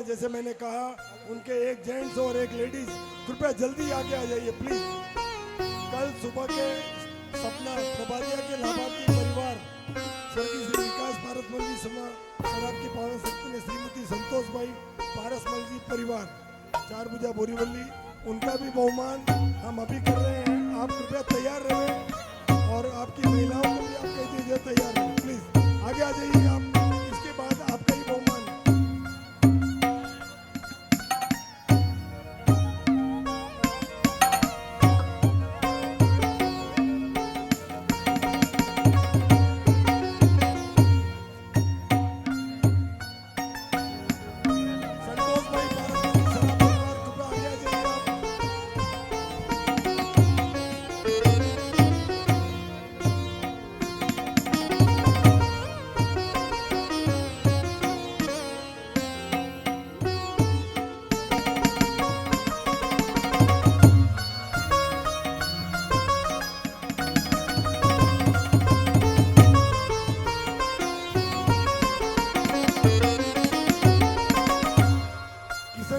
जैसे मैंने कहा उनके एक जेंट्स और एक लेडीज कृपया जल्दी आगे आ जाइए प्लीज। कल सुबह के सपना प्रभातिया के लाभार्थी परिवार स्वर्गीय श्री विकास पारसमल जी शराब की पावन शक्ति ने श्रीमती संतोष भाई पारसमल जी परिवार 4 भुजा बोरीवली उनका भी बहुमान हम अभी कर रहे हैं। आप कृपया तैयार रहें और आपकी महिलाओं को भी आप कह दीजिए तैयार रहें प्लीज। आगे आ जाइए आप, इसके बाद आपका ही बहुमान।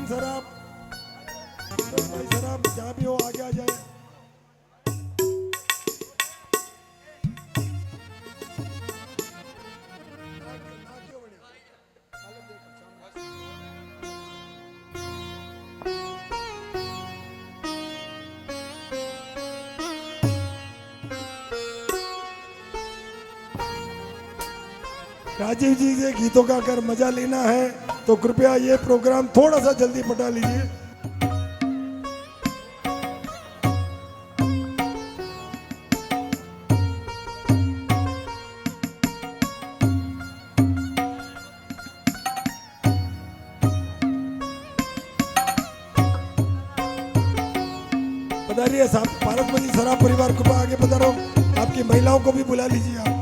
सर आप जहाँ भी हो आगे आ जाए। राजीव जी के गीतों का अगर मजा लेना है तो कृपया ये प्रोग्राम थोड़ा सा जल्दी पटा लीजिए। पधारिए साहब, पारसमल जी शराब परिवार को आगे पधारो। आपकी महिलाओं को भी बुला लीजिए आप।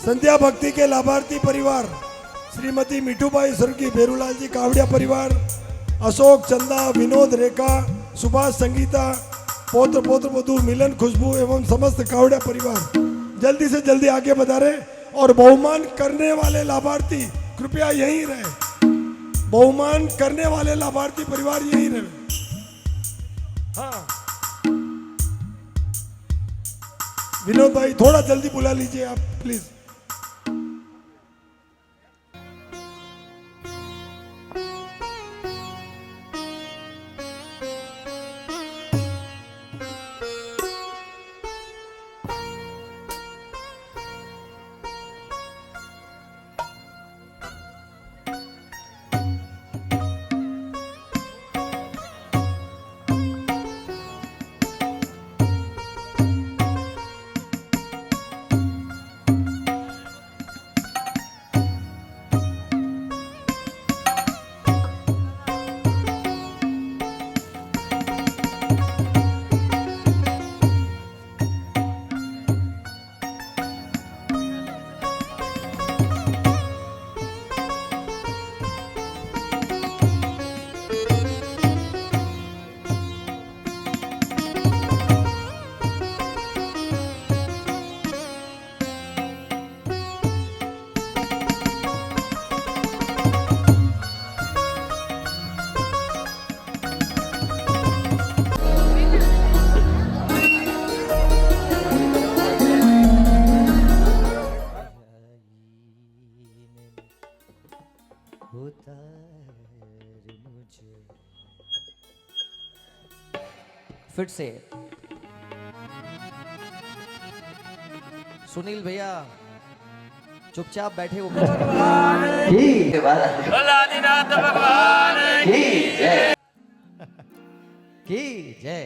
संध्या भक्ति के लाभार्थी परिवार श्रीमती मिठूबाई स्वर्गीय भेरूलाल जी कावड़िया परिवार, अशोक चंदा विनोद रेखा सुभाष संगीता पौत्र पौत्र वधु मिलन खुशबू एवं समस्त कावड़िया परिवार जल्दी से जल्दी आगे बढ़ारे और बहुमान करने वाले लाभार्थी कृपया यहीं रहे। बहुमान करने वाले लाभार्थी परिवार यहीं रहे। हाँ विनोद भाई थोड़ा जल्दी बुला लीजिए आप प्लीज। उतार मुझे। फिर से सुनील भैया चुपचाप बैठे हो की जय।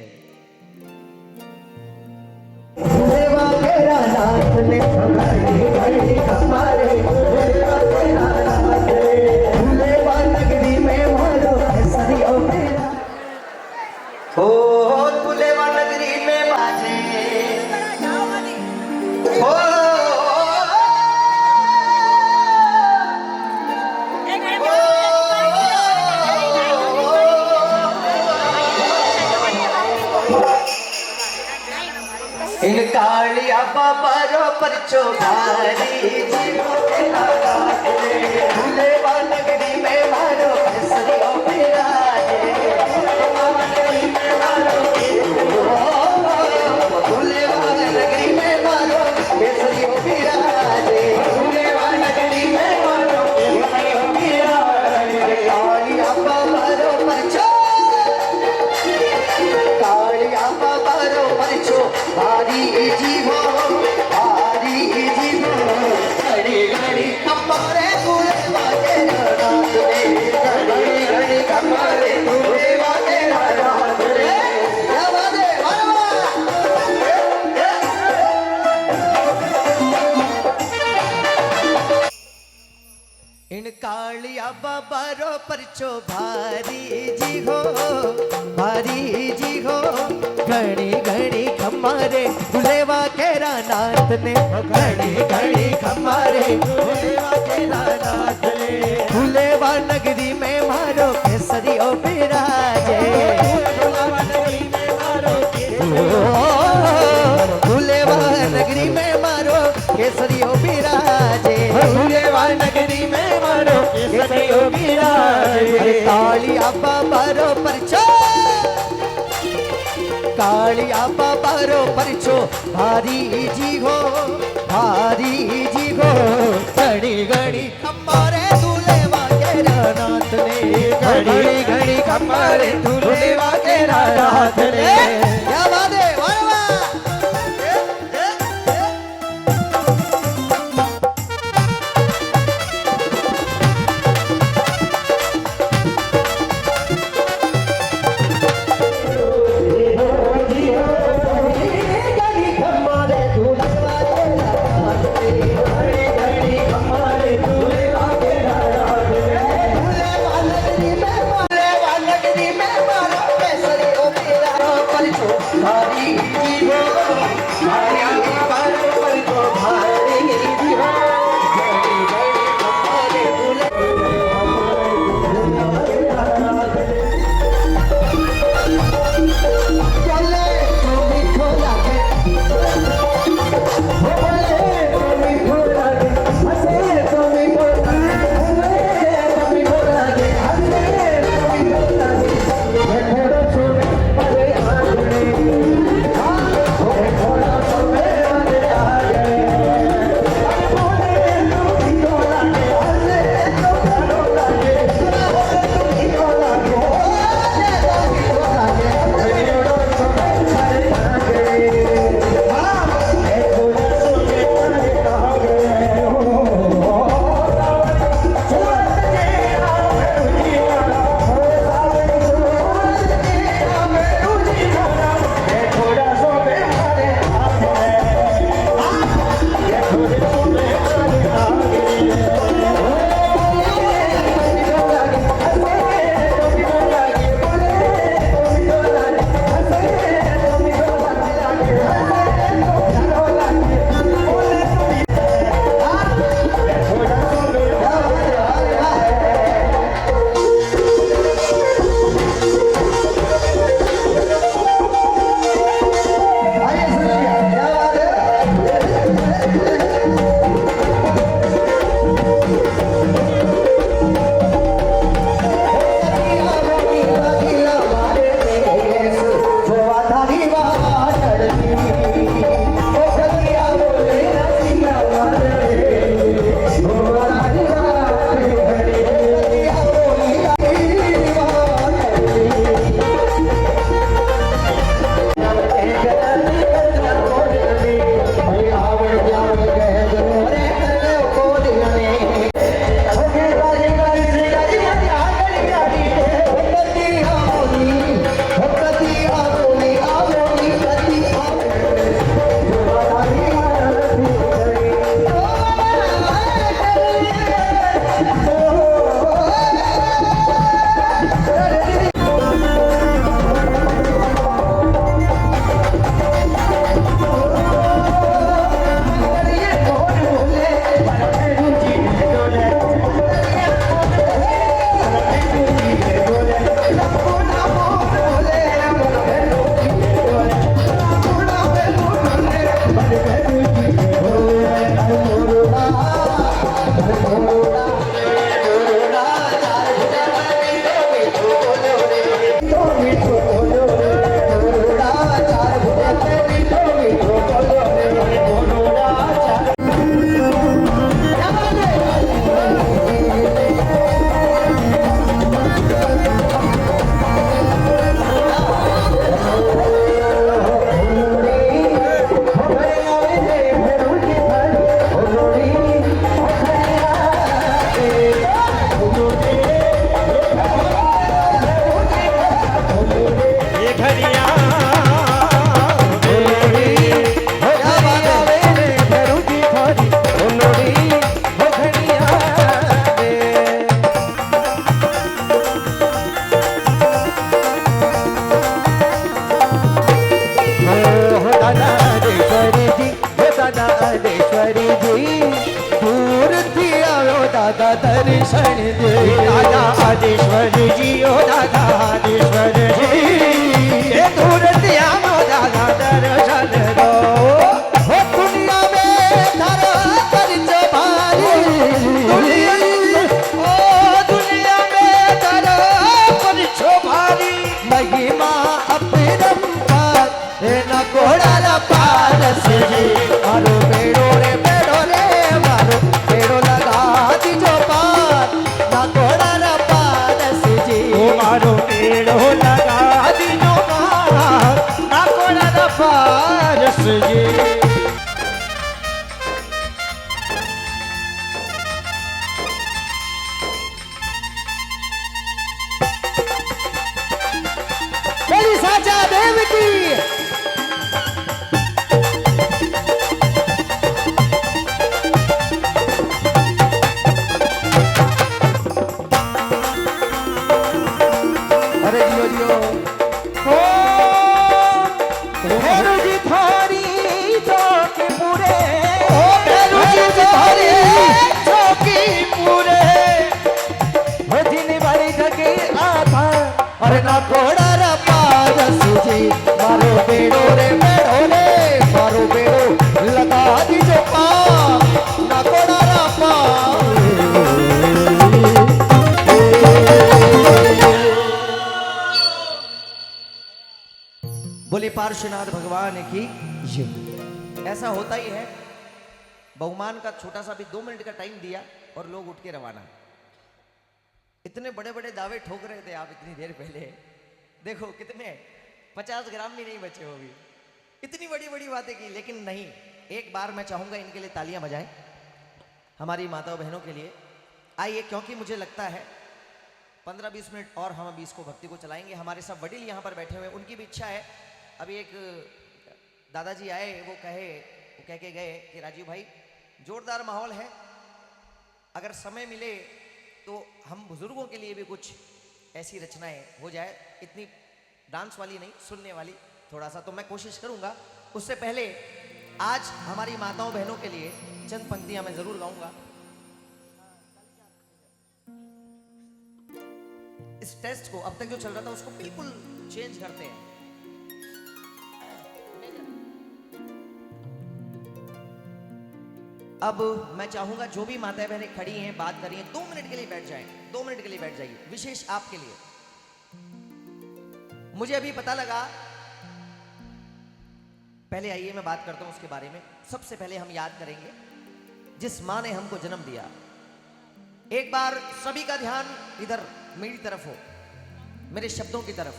देवा तेरा नाथ ने घड़ी घड़ी हमारे देवा तेरा नाथ ने देवा नगरी में मारो सरियो मेरा हो तुलेवा नगरी में बाजे हो इन कालिया बाबारो परचो भारी जीवो तेरा राज रे भूलेवा नगरी में मारो केसरियो बिराजे भूलेवा नगरी में मारो भूलेवा नगरी में मारो केसरियो बिराजे भूलेवा नगरी में मारो केसरियो बिराजे कालिया बाबारो परचो कालिया बाबारो परचो भारी जीवो घड़ी घड़ी हमारे भूलेवा तेरा नाथ रे घड़ी घड़ी हमारे भूलेवा तेरा नाथ रे क्या बात है इन कालिया बाबारो परचो भारी जी हो घड़ी घड़ी खमारे भुलेवा केरा नाथ ने घड़ी घड़ी खमारे भुलेवा केरा नाथ ने भुलेवा नगरी में मारो केसरियो बिराजे भुलेवा नगरी में मारो भुलेवा नगरी में मारो केसरियो बिराजे भुलेवा नगरी में मारो केसरियो बिराजे कालिया बाबारो परचो कालिया बाबारो परचो भारी जी हो घड़ी घड़ी हमारे दूल्हेवा केरा नाथ ने घड़ी घड़ी हमारे दूल्हेवा केरा नाथ ने क्या बात है वाह वाह परचो दर्शन दे दादा आदेश्वर जी ओ दादा आदेश्वर जी ये दूर दिया दादा दर्शन दो हो दुनिया में धरा कर भारी दुनिया में धरा कर भारी महिमा अपरंपार ना घोड़ा पारस जी मारो बेड़ो रे मारो बेड़ो लगा दीजो पार ना घोड़ा पारस जी मारो बेड़ो लगा दीजो पार ना घोड़ा पारस जी। साचा देव की अरे जियो जियो हो भैरू जी थारी चौकी पूरे हो भैरू जी थारी चौकी पूरे हो दिन बड़ी जगह आधा और ना घोड़ा रा पारस जी मारो बेड़ो रे मारो बेड़ो लगा दीजो पार ना घोड़ा रा पार। बोले पार्श्वनाथ भगवान की जय। ऐसा होता ही है, बहुमान का छोटा सा भी 2 मिनट का टाइम दिया और लोग उठ के रवाना। इतने बड़े बड़े दावे ठोक रहे थे आप इतनी देर पहले, देखो कितने 50 ग्राम भी नहीं बचे हो भी, इतनी बड़ी बड़ी बातें की, लेकिन नहीं। एक बार मैं चाहूंगा इनके लिए तालियां बजाएं, हमारी माताओं बहनों के लिए। आइए, क्योंकि मुझे लगता है 15-20 मिनट और हम अभी इसको भक्ति को चलाएंगे। हमारे सब वडील यहाँ पर बैठे हुए, उनकी भी इच्छा है। अभी एक दादाजी आए, वो कह के गए कि राजीव भाई जोरदार माहौल है, अगर समय मिले तो हम बुजुर्गों के लिए भी कुछ ऐसी रचनाएं हो जाए, इतनी डांस वाली नहीं, सुनने वाली थोड़ा सा, तो मैं कोशिश करूंगा। उससे पहले आज हमारी माताओं बहनों के लिए चंद पंक्तियां मैं जरूर गाऊंगा। इस टेस्ट को अब तक जो चल रहा था उसको बिल्कुल चेंज करते हैं। अब मैं चाहूंगा जो भी माताएं बहनें खड़ी हैं, बात कर रही हैं, 2 मिनट के लिए बैठ जाएं, 2 मिनट के लिए बैठ जाइए, विशेष आपके लिए। मुझे अभी पता लगा, पहले आइए मैं बात करता हूं उसके बारे में। सबसे पहले हम याद करेंगे जिस मां ने हमको जन्म दिया। एक बार सभी का ध्यान इधर मेरी तरफ हो, मेरे शब्दों की तरफ।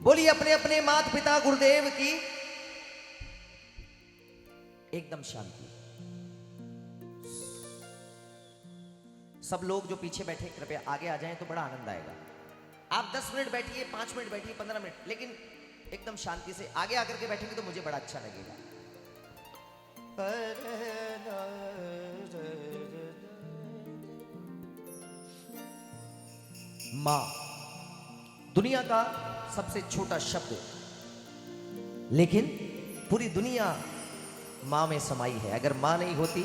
बोलिए अपने अपने माता पिता गुरुदेव की एकदम शांति। सब लोग जो पीछे बैठे कृपया आगे आ जाएं तो बड़ा आनंद आएगा। आप 10 मिनट बैठिए, 5 मिनट बैठिए, 15 मिनट, लेकिन एकदम शांति से आगे आकर के बैठेंगे तो मुझे बड़ा अच्छा लगेगा। मां दुनिया का सबसे छोटा शब्द, लेकिन पूरी दुनिया मां में समाई है। अगर मां नहीं होती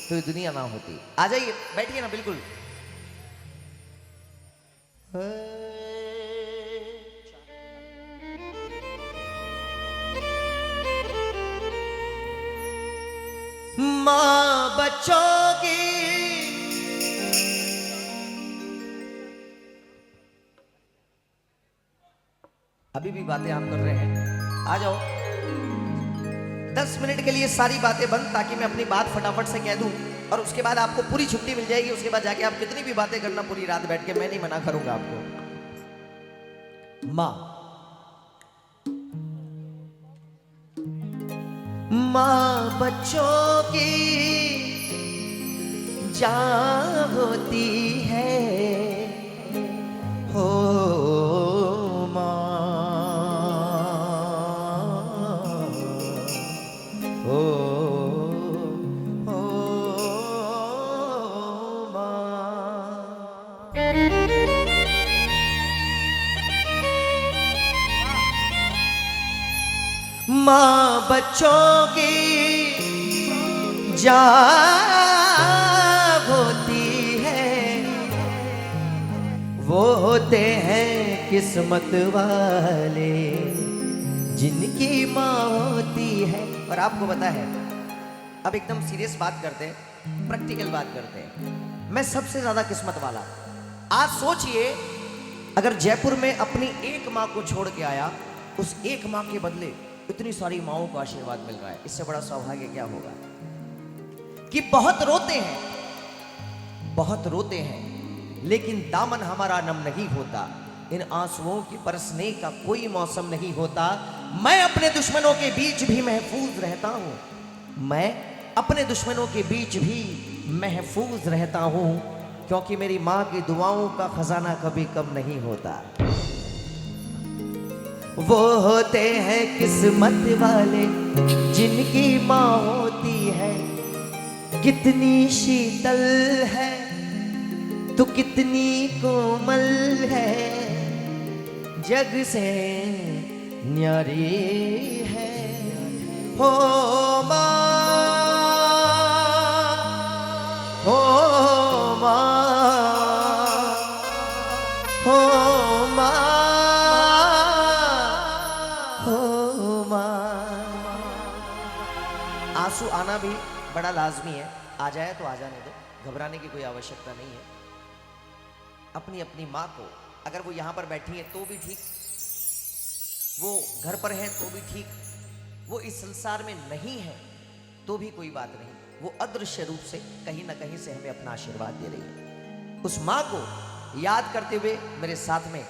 तो ये दुनिया ना होती। आ जाइए, बैठिए ना, बिल्कुल। मां बच्चों की अभी भी बातें आप कर रहे हैं, आ जाओ। 10 मिनट के लिए सारी बातें बंद, ताकि मैं अपनी बात फटाफट से कह दूं और उसके बाद आपको पूरी छुट्टी मिल जाएगी। उसके बाद जाके आप कितनी भी बातें करना पूरी रात बैठ के, मैं नहीं मना करूंगा आपको। मां बच्चों की जान होती है, हो मां बच्चों की जान होती है, वो होते हैं किस्मत वाले जिनकी माँ होती है। और आपको पता है, अब एकदम सीरियस बात करते हैं, प्रैक्टिकल बात करते हैं। मैं सबसे ज्यादा किस्मत वाला। आज सोचिए, अगर जयपुर में अपनी एक माँ को छोड़ के आया, उस एक माँ के बदले इतनी सारी माओं का आशीर्वाद मिल रहा है, इससे बड़ा सौभाग्य क्या होगा। कि बहुत रोते हैं लेकिन दामन हमारा नम नहीं होता। इन आंसुओं के बरसने का कोई मौसम नहीं होता। मैं अपने दुश्मनों के बीच भी महफूज रहता हूं। मैं अपने दुश्मनों के बीच भी महफूज रहता हूं, क्योंकि मेरी मां की दुआओं का खजाना कभी कम नहीं होता। वो होते हैं किस्मत वाले जिनकी मां होती है। कितनी शीतल है तो कितनी कोमल है, जग से न्यारी है। हो मां, हो मां, हो मां, हो मां। आंसू आना भी बड़ा लाजमी है। आ जाए तो आ जाने दो, घबराने की कोई आवश्यकता नहीं है। अपनी अपनी माँ को, अगर वो यहाँ पर बैठी है तो भी ठीक, वो घर पर है तो भी ठीक, वो इस संसार में नहीं है तो भी कोई बात नहीं, वो अदृश्य रूप से कहीं ना कहीं से हमें अपना आशीर्वाद दे रही है। उस माँ को याद करते हुए मेरे साथ में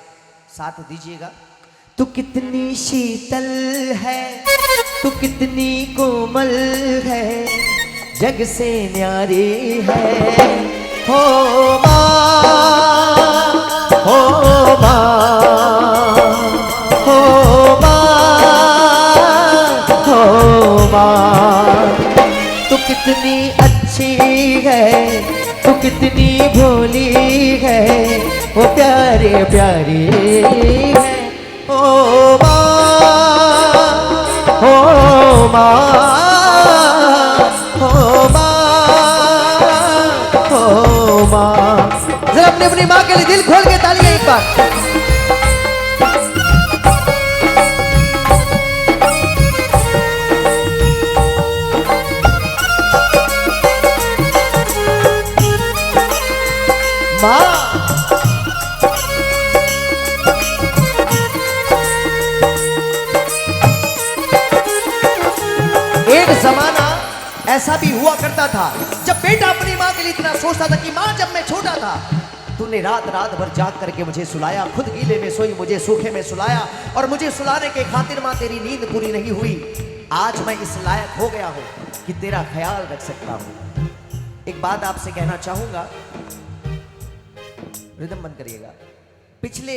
साथ दीजिएगा। तू कितनी शीतल है, तू कितनी कोमल है, जग से न्यारी है। हो मां, हो मां, हो मां, हो मां। तू कितनी अच्छी है, तू कितनी भोली है, वो प्यारे प्यारी है। ओ मां, हो मां, हो मां, हो मां। जरा अपनी अपनी माँ के लिए दिल खोल के तालियां एक बार। माँ, एक जमाना ऐसा भी हुआ करता था जब बेटा अपनी माँ के लिए इतना सोचता था कि माँ, जब मैं छोटा था तूने रात रात भर जाग करके मुझे सुलाया, खुद गीले में सोई मुझे सूखे में सुलाया, और मुझे सुलाने के खातिर माँ तेरी नींद पूरी नहीं हुई। आज मैं इस लायक हो गया हूँ कि तेरा ख्याल रख सकता हूँ। एक बात आपसे कहना चाहूंगा, रिदम बंद करिएगा। पिछले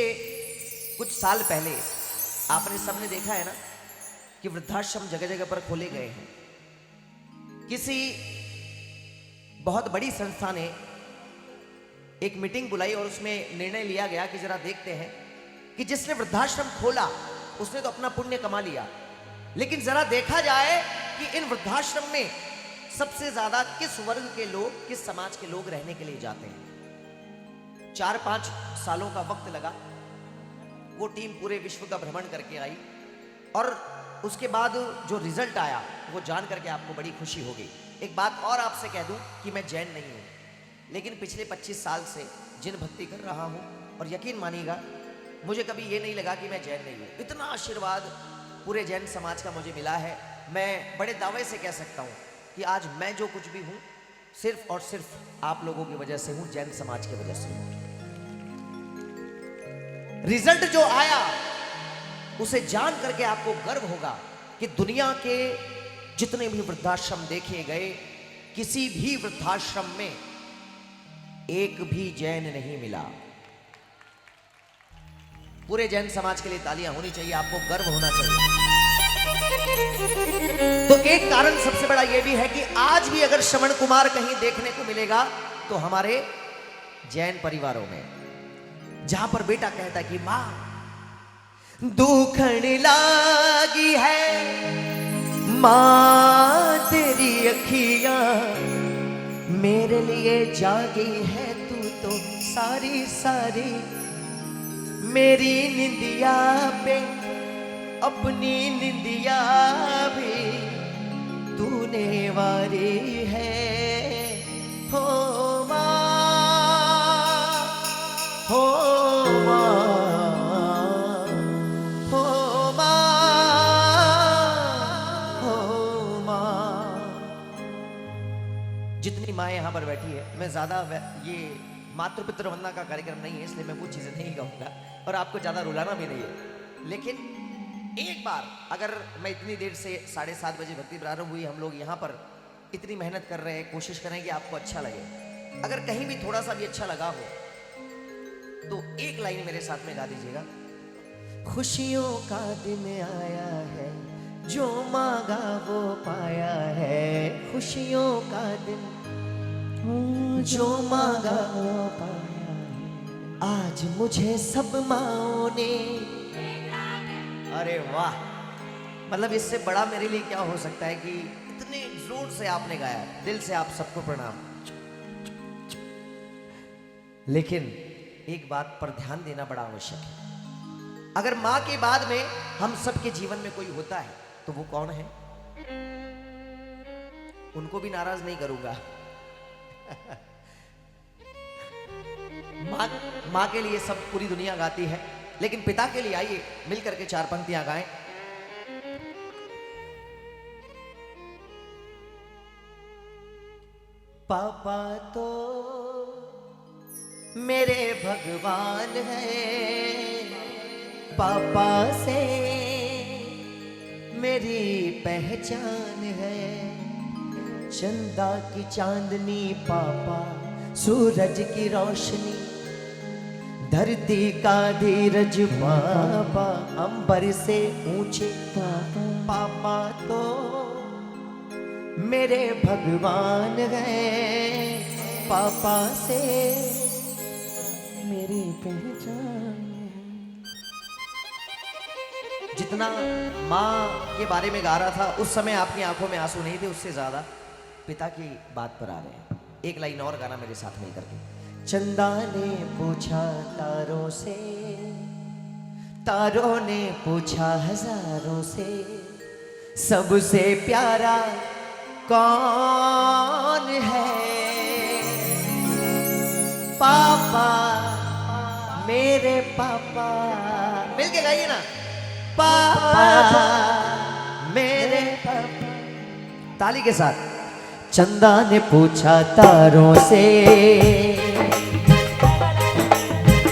कुछ साल पहले आपने सबने देखा है ना कि वृद्धाश्रम जगह जगह पर खोले गए हैं। किसी बहुत बड़ी संस्था ने एक मीटिंग बुलाई और उसमें निर्णय लिया गया कि जरा देखते हैं कि जिसने वृद्धाश्रम खोला उसने तो अपना पुण्य कमा लिया, लेकिन जरा देखा जाए कि इन वृद्धाश्रम में सबसे ज्यादा किस वर्ग के लोग, किस समाज के लोग रहने के लिए जाते हैं। 4-5 सालों का वक्त लगा। वो टीम पूरे विश्व का भ्रमण करके आई और उसके बाद जो रिजल्ट आया वो जान करके आपको बड़ी खुशी होगी। एक बात और आपसे कह दूं कि मैं जैन नहीं हूं, लेकिन पिछले 25 साल से जिन भक्ति कर रहा हूं, और यकीन मानिएगा मुझे कभी ये नहीं लगा कि मैं जैन नहीं हूं। इतना आशीर्वाद पूरे जैन समाज का मुझे मिला है। मैं बड़े दावे से कह सकता हूं कि आज मैं जो कुछ भी हूं सिर्फ और सिर्फ आप लोगों की वजह से हूं, जैन समाज की वजह से हूं। रिजल्ट जो आया उसे जान करके आपको गर्व होगा कि दुनिया के जितने भी वृद्धाश्रम देखे गए, किसी भी वृद्धाश्रम में एक भी जैन नहीं मिला। पूरे जैन समाज के लिए तालियां होनी चाहिए, आपको गर्व होना चाहिए। तो एक कारण सबसे बड़ा यह भी है कि आज भी अगर श्रवण कुमार कहीं देखने को मिलेगा तो हमारे जैन परिवारों में, जहां पर बेटा कहता है कि मां दुखण लागी है, मां तेरी अखियां मेरे लिए जागी है, तू तो सारी सारी मेरी निंदिया पे अपनी निंदिया भी तूने वारी है। हो माँ, हो माँ, हो माँ, हो माँ। जितनी माँ यहाँ पर बैठी है, मैं ज्यादा ये मातृपितृ वंदना का कार्यक्रम नहीं है, इसलिए मैं वो चीजें नहीं कहूंगा और आपको ज्यादा रुलाना भी नहीं है। लेकिन एक बार अगर मैं इतनी देर से 7:30 बजे भक्ति प्रारंभ हुई, हम लोग यहाँ पर इतनी मेहनत कर रहे हैं, कोशिश करें कि आपको अच्छा लगे। अगर कहीं भी थोड़ा सा भी अच्छा लगा हो तो एक लाइन मेरे साथ में गा दीजिएगा। खुशियों का दिन आया है, जो मांगा वो पाया है। खुशियों का दिन जो मांगा वो पाया है। आज मुझे सब माओ ने, अरे वाह, मतलब इससे बड़ा मेरे लिए क्या हो सकता है कि इतने जोर से आपने गाया। दिल से आप सबको प्रणाम। लेकिन एक बात पर ध्यान देना बड़ा आवश्यक है। अगर मां के बाद में हम सबके जीवन में कोई होता है तो वो कौन है? उनको भी नाराज नहीं करूंगा। मां के लिए सब पूरी दुनिया गाती है, लेकिन पिता के लिए आइए मिलकर के 4 पंक्तियां गाएं। पापा तो मेरे भगवान है, पापा से मेरी पहचान है। चंदा की चांदनी पापा, सूरज की रोशनी, धरती का धीरज पापा, अंबर से ऊंचे पापा। पापा तो मेरे भगवान हैं, पापा से मेरी पहचान है। जितना माँ के बारे में गा रहा था उस समय आपकी आंखों में आंसू नहीं थे, उससे ज्यादा पिता की बात पर आ रहे हैं। एक लाइन और गाना मेरे साथ मिलकर के। चंदा ने पूछा तारों से, तारों ने पूछा हजारों से, सबसे प्यारा कौन है? पापा, मेरे पापा। मिलके गाइए ना। पापा मेरे पापा। ताली के साथ। चंदा ने पूछा तारों से,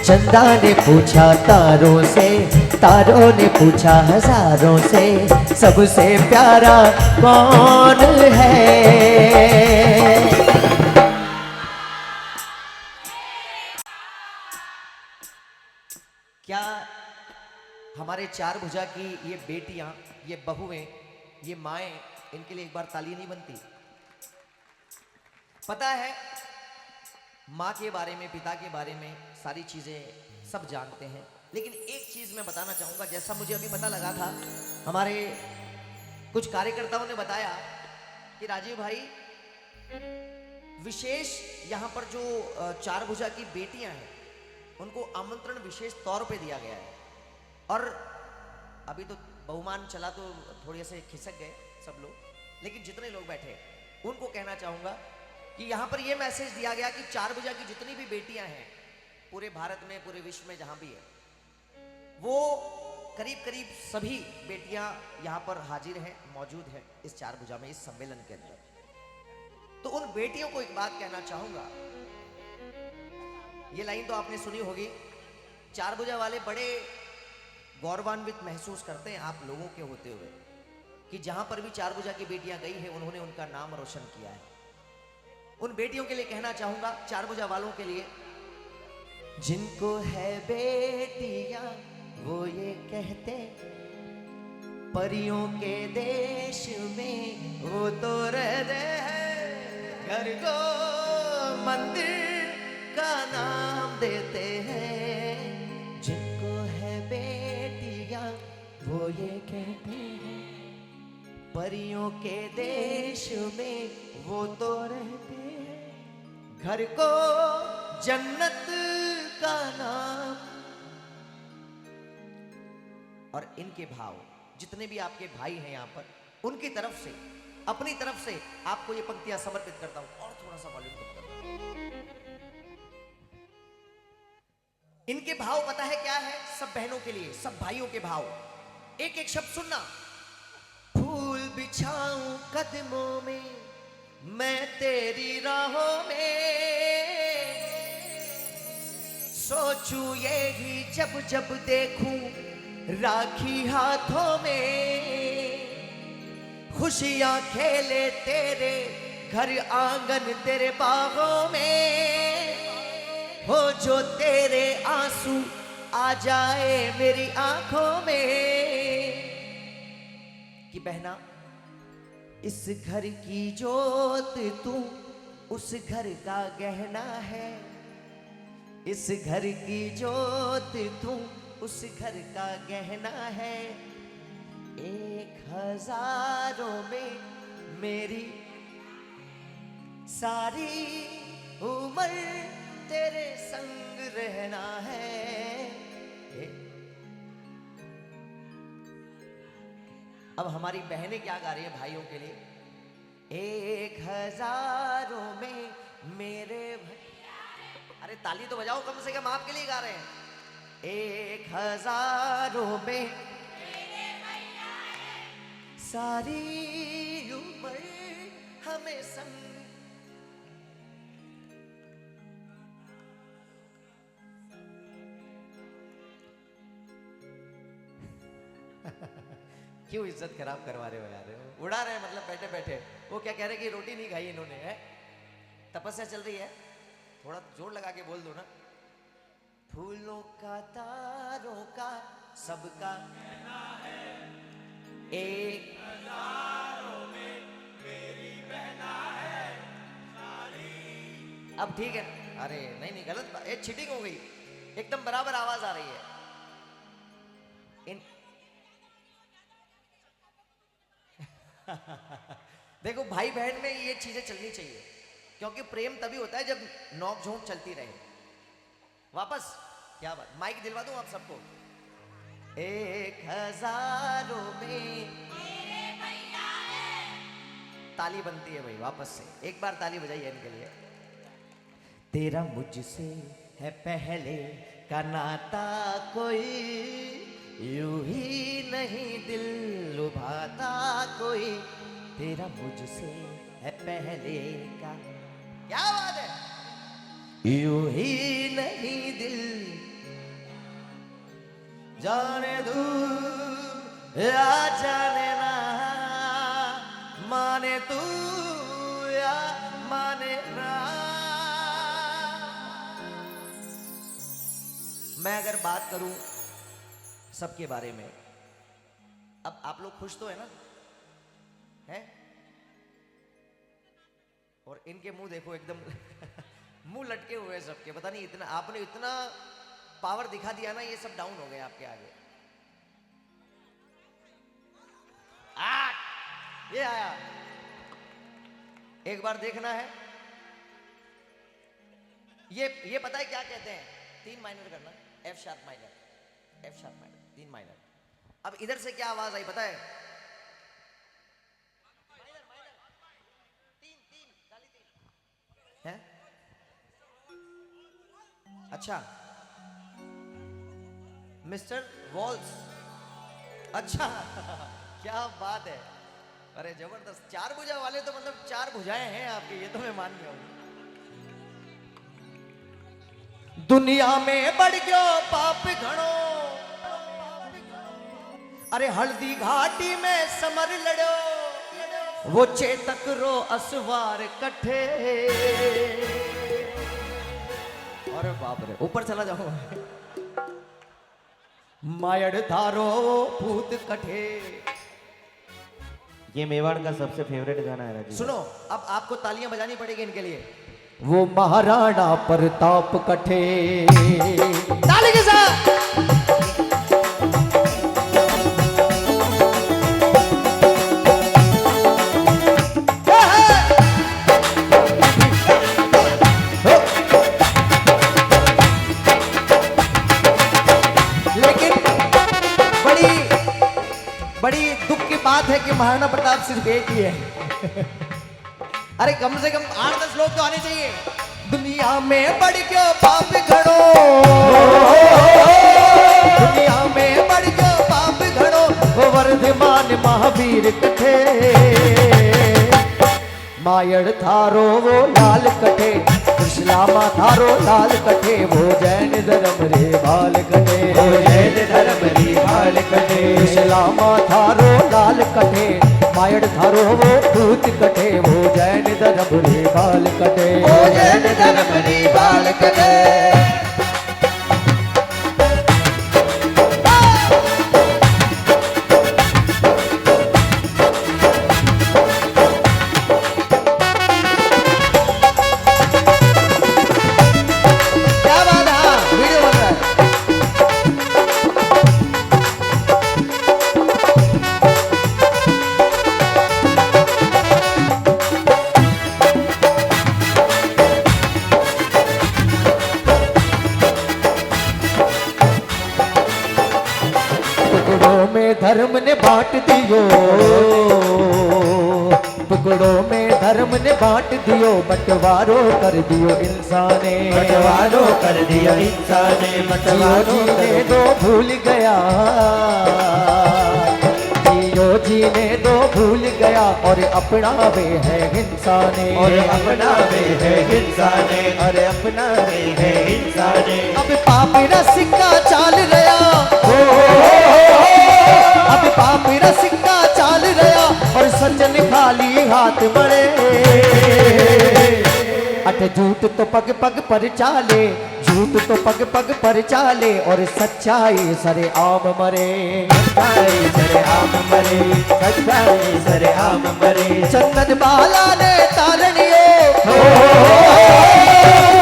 चंदा ने पूछा तारों से, तारों ने पूछा हजारों से, सबसे प्यारा कौन है? क्या हमारे 4 भुजा की ये बेटियां, ये बहुएं, ये माएं, इनके लिए एक बार ताली नहीं बनती? पता है माँ के बारे में, पिता के बारे में सारी चीजें सब जानते हैं, लेकिन एक चीज मैं बताना चाहूंगा। जैसा मुझे अभी पता लगा था, हमारे कुछ कार्यकर्ताओं ने बताया कि राजीव भाई विशेष यहाँ पर जो 4 भुजा की बेटियां हैं उनको आमंत्रण विशेष तौर पे दिया गया है। और अभी तो बहुमान चला तो थोड़े से खिसक गए सब लोग, लेकिन जितने लोग बैठे उनको कहना चाहूंगा कि यहाँ पर यह मैसेज दिया गया कि 4 भुजा की जितनी भी बेटियां हैं पूरे भारत में, पूरे विश्व में जहां भी है, वो करीब करीब सभी बेटियां यहाँ पर हाजिर हैं, मौजूद हैं इस 4 भुजा में, इस सम्मेलन के अंदर। तो उन बेटियों को एक बात कहना चाहूंगा। ये लाइन तो आपने सुनी होगी। 4 भुजा वाले बड़े गौरवान्वित महसूस करते हैं आप लोगों के होते हुए कि जहां पर भी 4 भुजा की बेटियां गई हैं उन्होंने उनका नाम रोशन किया है। उन बेटियों के लिए कहना चाहूंगा, 4 भुजा वालों के लिए, जिनको है बेटियां वो ये कहते, परियों के देश में वो तो रहते हैं, घर को मंदिर का नाम देते हैं। जिनको है बेटियां वो ये कहते हैं, परियों के देश में वो तो रहते हैं, घर को जन्नत का नाम और इनके भाव, जितने भी आपके भाई हैं यहाँ पर, उनकी तरफ से, अपनी तरफ से आपको ये पंक्तियां समर्पित करता हूं। और थोड़ा सा वॉल्यूम कम करता हूं। इनके भाव पता है क्या है? सब बहनों के लिए, सब भाइयों के भाव। एक एक शब्द सुनना। फूल बिछाऊं कदमों में, मैं तेरी राहों में, सोचूं यही जब जब देखूं राखी हाथों में, खुशियां खेले तेरे घर आंगन तेरे बागों में, हो जो तेरे आंसू आ जाए मेरी आंखों में। कि बहना, इस घर की जोत तू उस घर का गहना है, इस घर की जोत तू उस घर का गहना है। 1000 में मेरी सारी उम्र तेरे संग रहना है। अब हमारी बहनें क्या गा रही है भाइयों के लिए? 1000 में मेरे अरे ताली तो बजाओ कम से कम, आपके लिए गा रहे हैं। 1000 में सारी उम्र हमें संग। क्यों इज्जत खराब करवा रहे हो यार? उड़ा रहे हैं मतलब बैठे बैठे। वो क्या कह रहे कि रोटी नहीं खाई इन्होंने, है तपस्या चल रही है। थोड़ा जोर लगा के बोल दो ना। फूलों का तारों का सबका एक 1000 में मेरी बहना है सारी। अब ठीक है। अरे नहीं नहीं गलत, ये चीटिंग हो गई। एकदम बराबर आवाज आ रही है। इन देखो भाई बहन में ये चीजें चलनी चाहिए, क्योंकि प्रेम तभी होता है जब नोक झोंक चलती रहे। वापस क्या बात, माइक दिलवा दूं आप सबको। 1000 में मेरे भैया है। ताली बनती है भाई, वापस से एक बार ताली बजाइए इनके लिए। तेरा मुझसे है पहले का नाता, कोई यूं ही नहीं दिल लुभाता कोई। तेरा मुझसे है पहले का, क्या बात है, यूं ही नहीं दिल जाने तू या जाने ना, माने तू या माने ना। मैं अगर बात करूं सबके बारे में, अब आप लोग खुश तो है ना? हैं? और इनके मुंह देखो एकदम मुंह लटके हुए हैं सबके। पता नहीं इतना आपने इतना पावर दिखा दिया ना, ये सब डाउन हो गए आपके आगे। ये आया, एक बार देखना है। ये पता है क्या कहते हैं? 3 माइनर करना, F sharp minor, F sharp minor, 3 minor. अब इधर से क्या आवाज आई पता है? है? अच्छा, मिस्टर वॉल्स, अच्छा क्या बात है। अरे जबरदस्त, 4 भुजा वाले तो मतलब 4 भुजाएं हैं आपके, ये तो मैं मान गया हूं। दुनिया में बढ़ गयो पाप घणो, अरे हल्दी घाटी में समर लड़ो, वो चेतक रो असवार कठे। अरे बाप रे, ऊपर चला जाऊंगा। मायड़ धारो भूत कठे। ये मेवाड़ का सबसे फेवरेट गाना है राजीव। सुनो, अब आपको तालियां बजानी पड़ेगी इनके लिए। वो महाराणा प्रताप कठे। ताली के साथ। लेकिन बड़ी है कि महाराणा प्रताप सिर्फ एक ही है। अरे कम से कम 8-10 लोग तो आने चाहिए। दुनिया में बढ़ क्यों पाप घड़ो, दुनिया में बढ़ क्यों पाप घड़ो, वो वर्धमान महावीर कथे। मायड़ थारो वो लाल कटे, कृष्णामा थारो लाल कटे, वो जैन धर्म रे बाल कटे, वो जैन धर्म रे बाल कटे। कृष्णामा थारो लाल कटे, मायड़ थारो वो भूत कटे, वो जैन धर्म रे बाल कटे, वो जैन धर्म रे बाल कटे। धर्म ने बांट दियो, टुकड़ों में धर्म ने बांट दियो, बंटवारो कर दियो इंसाने, बंटवारो कर दियो इंसाने, बंटवारो ने दो भूल गया, जियो जी ने दो भूल गया, और अपना वे है इंसाने, और अपना वे है इंसाने, अरे अपना वे है इंसाने। अब पापी ना सिक्का चाल रहा, अब पापी ना सिक्का चाल रहा, और सज्जन खाली हाथ मरे। अठ झूठ तो पग पग पर चाले, झूठ तो पग पग पर चाले, और सच्चाई सरे आम मरे, सच्चाई सरे आम मरे, सच्चाई सरे आम मरे। चंदन बाला ने तारनियो,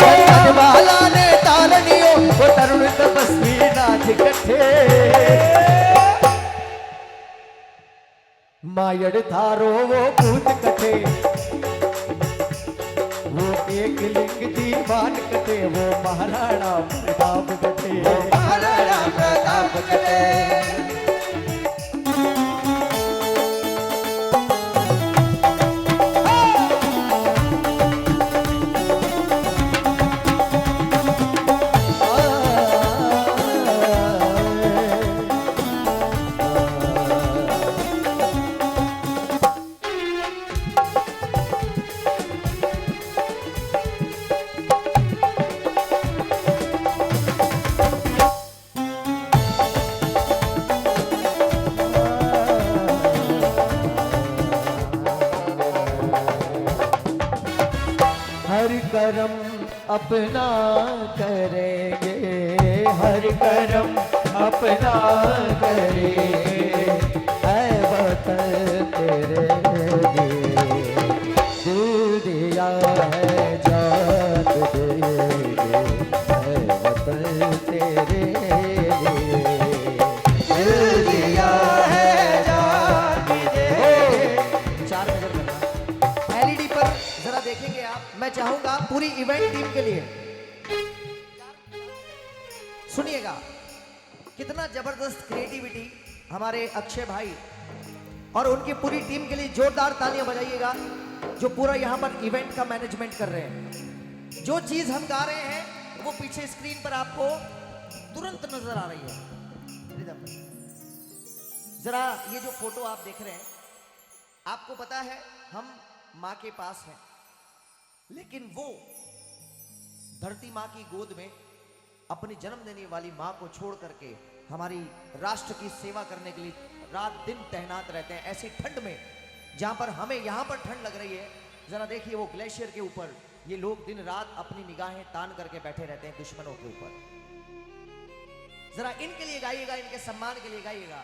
चंदन बाला ने तारनियो, वो तरुण तपस्वी नाथ कट्ठे। मायड़ थारो वो भूत कटे, वो एक लिंग दीवान कटे, वो महाराणा प्रताप कटे, महाराणा प्रताप कटे। कर्म अपना करेंगे, हर कर्म अपना करेंगे, ऐ वतन तेरे लिए दिल दिया है जान देंगे, ऐ वतन तेरे लिए दिल दिया है जान देंगे। 4 नजर करना एलईडी पर जरा देखेंगे आप। मैं चाहूंगा पूरी इवेंट टीम के लिए सुनिएगा, कितना जबरदस्त क्रिएटिविटी हमारे अक्षय भाई और उनकी पूरी टीम के लिए जोरदार तालियां बजाइएगा, जो पूरा यहां पर इवेंट का मैनेजमेंट कर रहे हैं। जो चीज हम गा रहे हैं वो पीछे स्क्रीन पर आपको तुरंत नजर आ रही है। जरा ये जो फोटो आप देख रहे हैं, आपको पता है हम मां के पास हैं, लेकिन वो धरती मां की गोद में अपनी जन्म देने वाली मां को छोड़ करके हमारी राष्ट्र की सेवा करने के लिए रात दिन तैनात रहते हैं, ऐसी ठंड में जहां पर हमें यहां पर ठंड लग रही है। जरा देखिए वो ग्लेशियर के ऊपर ये लोग दिन रात अपनी निगाहें तान करके बैठे रहते हैं दुश्मनों के ऊपर। जरा इनके लिए गाइएगा, इनके सम्मान के लिए गाइएगा।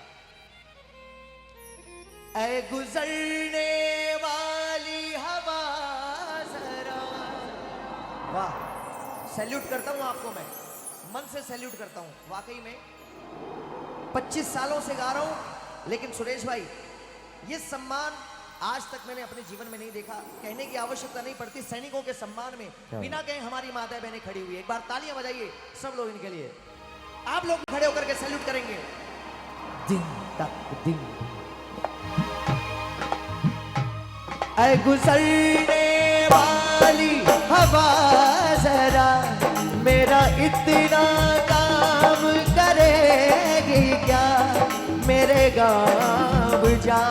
ऐ गुजरने वाली हवा जरा, वाह, सैल्यूट करता हूं आपको, मैं मन से सैल्यूट करता हूं। वाकई में 25 सालों से गा रहा हूं, लेकिन सुरेश भाई ये सम्मान आज तक मैंने अपने जीवन में नहीं देखा। कहने की आवश्यकता नहीं पड़ती, सैनिकों के सम्मान में बिना कहे हमारी माताएं बहनें खड़ी हुई है। एक बार तालियां बजाइए सब लोग इनके लिए। आप लोग खड़े होकर के सैल्यूट करेंगे। दिन तक दिन ऐ गुजरने वाली हवा जरा मेरा इतना काम करेगी क्या, मेरे गाँव जा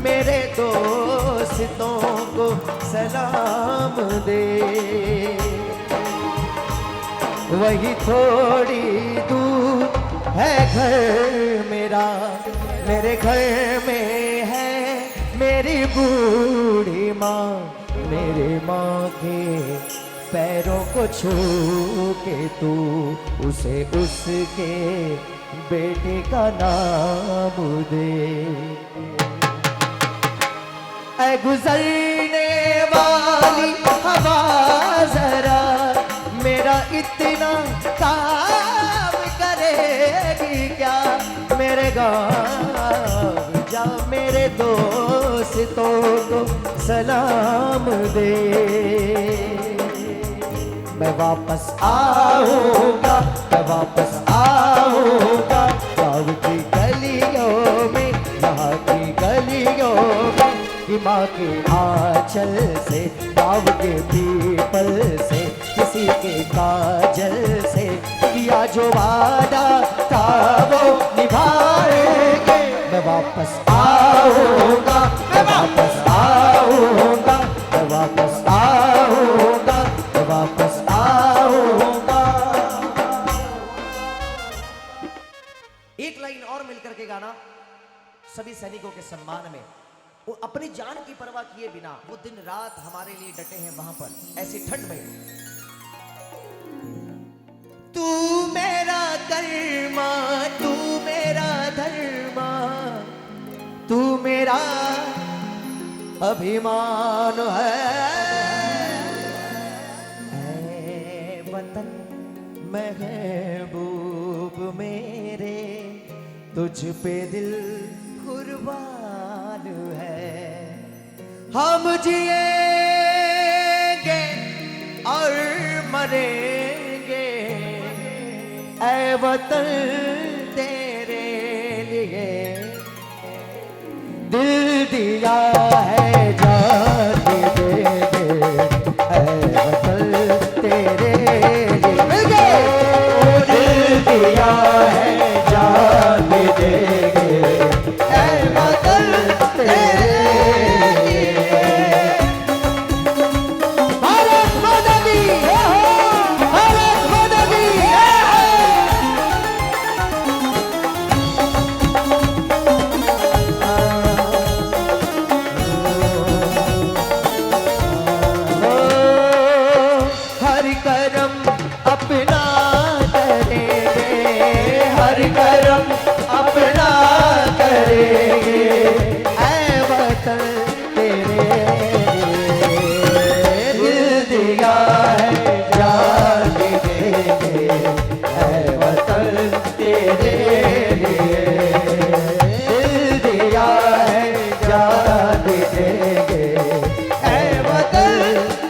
मेरे दोस्तों को सलाम दे। वही थोड़ी दूर है घर मेरा, मेरे घर में है मेरी बूढ़ी माँ, मेरे माँ के पैरों को छू के तू उसे उसके बेटे का नाम दे। ऐ गुजरने वाली हवा जरा मेरा इतना काम करेगी क्या, मेरे गाँव जा मेरे दोस्तों को सलाम दे। मैं वापस आऊंगा, मैं वापस आऊंगा गाँव की गलियों में, यहाँ की गलियों में, कि माँ के आंचल से, गाँव के पीपल से, किसी के काजल से किया जो वादा था वो निभाएंगे। मैं वापस आऊंगा, मैं वापस आऊंगा, मैं वापस आऊंगा, मैं वापस आऊंगा। एक लाइन और मिलकर के गाना सभी सैनिकों के सम्मान में। वो अपनी जान की परवाह किए बिना वो दिन रात हमारे लिए डटे हैं वहां पर ऐसी ठंड में। तू मेरा कर्मा, तू मेरा धर्मा, तू मेरा अभिमान है। ऐ वतन महबूब मेरे, तुझ पे दिल कुर्बान है। हम जिएंगे और मरेंगे ऐ वतन तेरे लिए, दिल दिया है जान देंगे ऐ वतन तेरे लिए, दिल दिया है जान देंगे ऐ वतन तेरे लिए। भारत माता की जय हो, भारत माता की जय हो। हर करम अपना करेंगे, हर करम अपना करेंगे ऐ वतन तेरे लिए, दिल दिया है जान देंगे ऐ वतन तेरे लिए, दिल दिया है जान देंगे ऐ वतन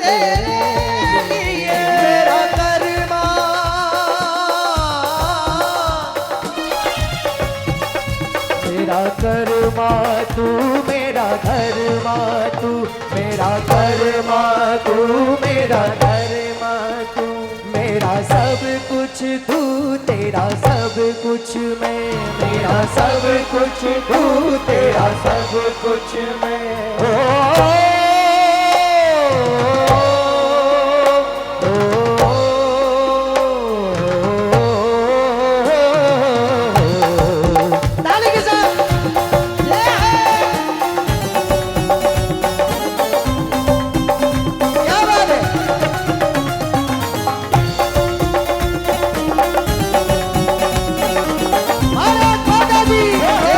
तेरे लिए। मेरा कर्मा मेरा कर्मा तू, मेरा धर्मा तू, मेरा कर्मा तू, मेरा धर्मा तू, मेरा सब कुछ तू, तेरा सब कुछ मैं, मेरा सब कुछ तू, तेरा सब कुछ मैं। ताली के साथ क्या बात है। भारत माता की जय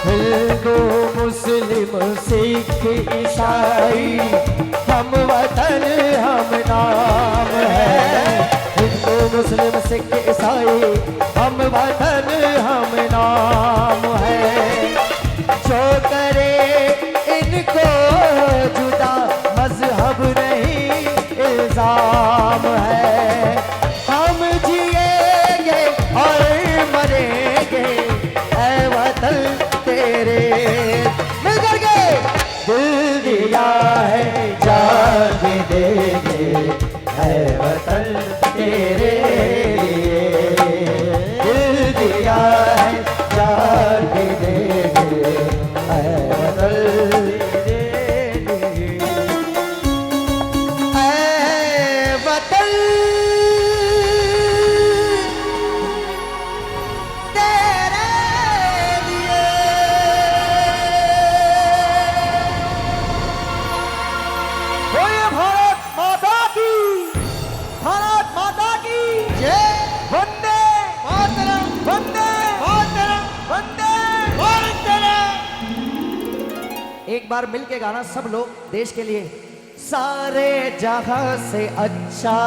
हिंदू मुस्लिम सिख ईसाई हम वतन हम नाम है, हिंदू मुस्लिम सिख ईसाई हम वतन हम नाम है। देंगे है वतन तेरे लिए, दिल दिया है जान भी देंगे है वतन तेरे लिए, है वतन तेरे लिए। बोलिए भारत माता की, भारत माता की जय। वंदे मातरम, वंदे मातरम, वंदे मातरम। एक बार मिल के गाना सब लोग देश के लिए। सारे जहां से अच्छा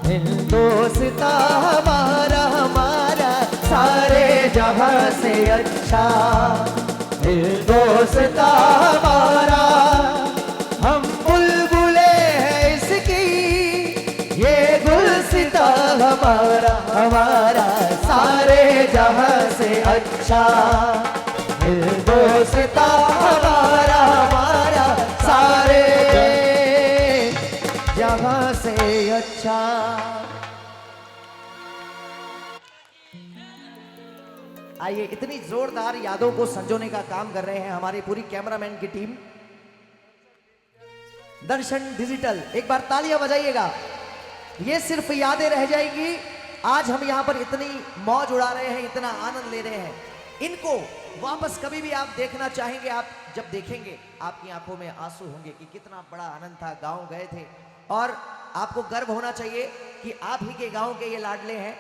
हिंदुस्ता हमारा, हमारा सारे जहां से अच्छा हिंदुस्ता हमारा, हम बुलबुले हैं इसकी ये गुलसिता हमारा, हमारा सारे जहां से अच्छा हिंदुस्ता हमारा, हमारा सारे जहां से अच्छा। आइए, इतनी जोरदार यादों को संजोने का काम कर रहे हैं हमारी पूरी कैमरामैन की टीम दर्शन डिजिटल। एक बार तालियां बजाइएगा। ये सिर्फ यादें रह जाएगी। आज हम यहां पर इतनी मौज उड़ा रहे हैं, इतना आनंद ले रहे हैं, इनको वापस कभी भी आप देखना चाहेंगे। आप जब देखेंगे आपकी आंखों में आंसू होंगे कि कितना बड़ा आनंद था, गांव गए थे। और आपको गर्व होना चाहिए कि आप ही के गांव के ये लाडले हैं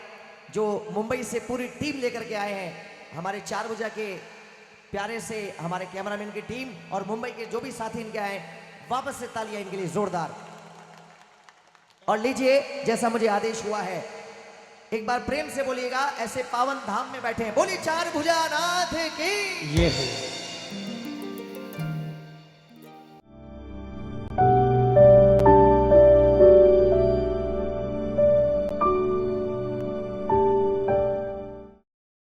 जो मुंबई से पूरी टीम लेकर के आए हैं। हमारे 4 बजे के प्यारे से हमारे कैमरामैन की टीम और मुंबई के जो भी साथी इनके आए, वापस से तालियां इनके लिए जोरदार। और लीजिए, जैसा मुझे आदेश हुआ है, एक बार प्रेम से बोलिएगा, ऐसे पावन धाम में बैठे हैं, बोली 4 भुजा नाथ की। ये है